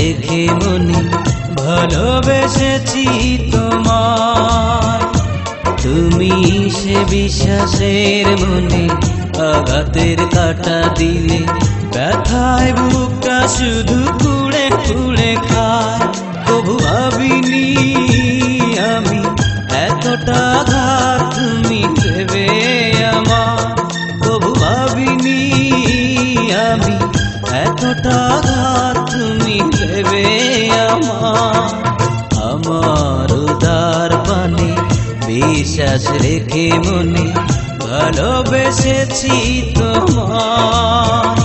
রেখে মনে ভালোবেসেছি তোমায়। তুমি সে বিশ্বাসের মনে আঘাতের কাটা দিলে, ব্যথায় বুকটা শুধু কুড়ে কুড়ে খায়। তবু ভাবিনি আমি এতটা আঘাত তুমি দেবে আমার। তবু ভাবিনি আমি এতটা আঘাত তুমি দেবে আমার। আমার উদার পানে বিশ্বাস রেখে মনে ভালোবেসেছি তোমায়।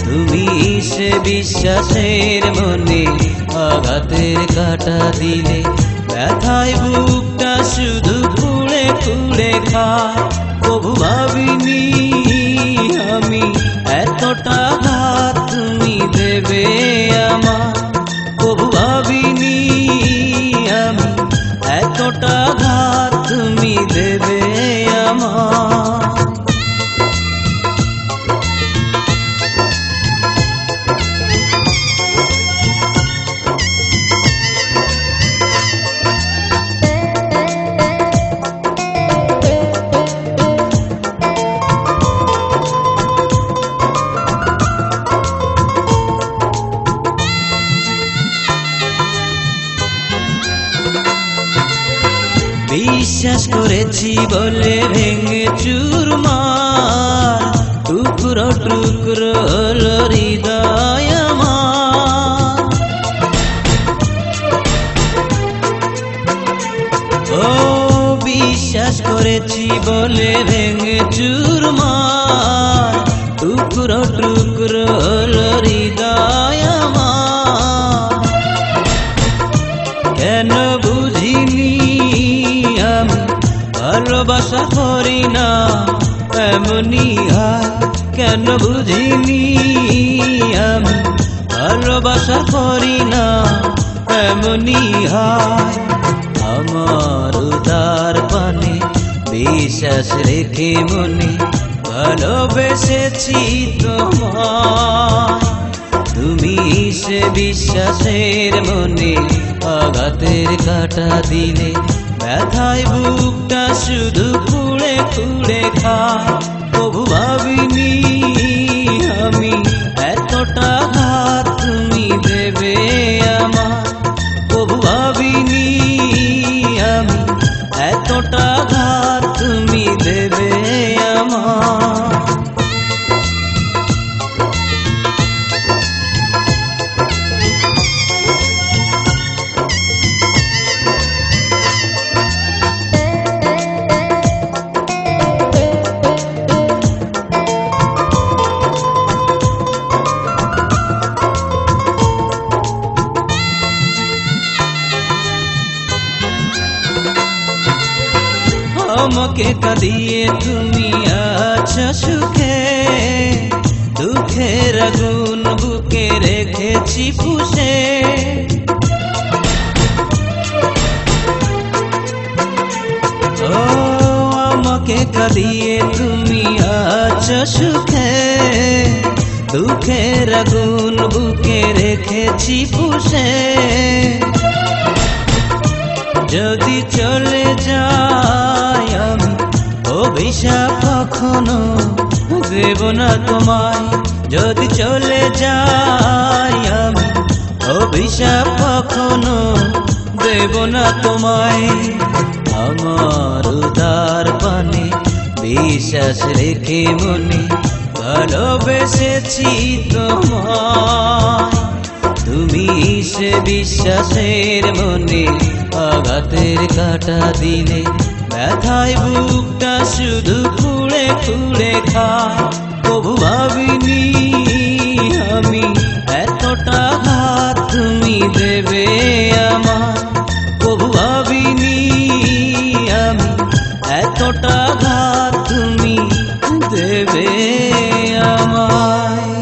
তুমি সে বিশ্বাসের মনে আঘাতের কাটা দিলে, ব্যথায় বুকটা শুধু কুড়ে কুড়ে খায়। তবু ভাবিনি আমি এতটা আঘাত তুমি দেবে আমার। তবু ভাবিনি আমি এতটা আঘাত তুমি দেবে আমার। বিশ্বাস করেছি বলে ভেঙে চুরমার, টুকরো টুকরো হলো হৃদয় আমার। ও বিশ্বাস করেছি বলে ভেঙে চুরমার, টুকরো টুকরো হলো হৃদয় আমার। কেন বুঝিনি আমি ভালোবাসা করি না এমনই হয়। কেন বুঝিনি আমি ভালোবাসা করি না এমনই হয়। আমার উদার পানে বিশ্বাস রেখে মনে ভালোবেসেছি তোমায়। তুমি সে বিশ্বাসের মনে আঘাতের কাটা দিলে, ব্যথায় বুকটা শুধু কুড়ে কুড়ে খায়। তবু ভাবিনি আমি এতটা আঘাত তুমি দেবে আমার। তবু ভাবিনি আমি এতটা আঘাত তুমি দেবে আমার। আমাকে কাঁদিয়ে তুমি আছো সুখে, দুঃখের আগুন বুকে রেখেছি পুষে। ও আমাকে কাঁদিয়ে তুমি আছো সুখে, দুঃখের আগুন বুকে রেখেছি পুষে। যদি চলে যাই আমি অভিশাপ কখনো দেব না তোমায়। যদি চলে যাই আমি অভিশাপ কখনো দেব না তোমায়। আমার উদার পানে বিশ্বাস রেখে মনে ভালোবেসেছি তোমায়। তুমি সে বিশ্বাসের মনে আঘাতের কাটা দিলে, ব্যথায় বুকটা শুধু কুড়ে কুড়ে খায়। তবু ভাবিনি আমি এতটা আঘাত তুমি দেবে আমার। তবু ভাবিনি আমি এতটা আঘাত তুমি দেবে আমায়।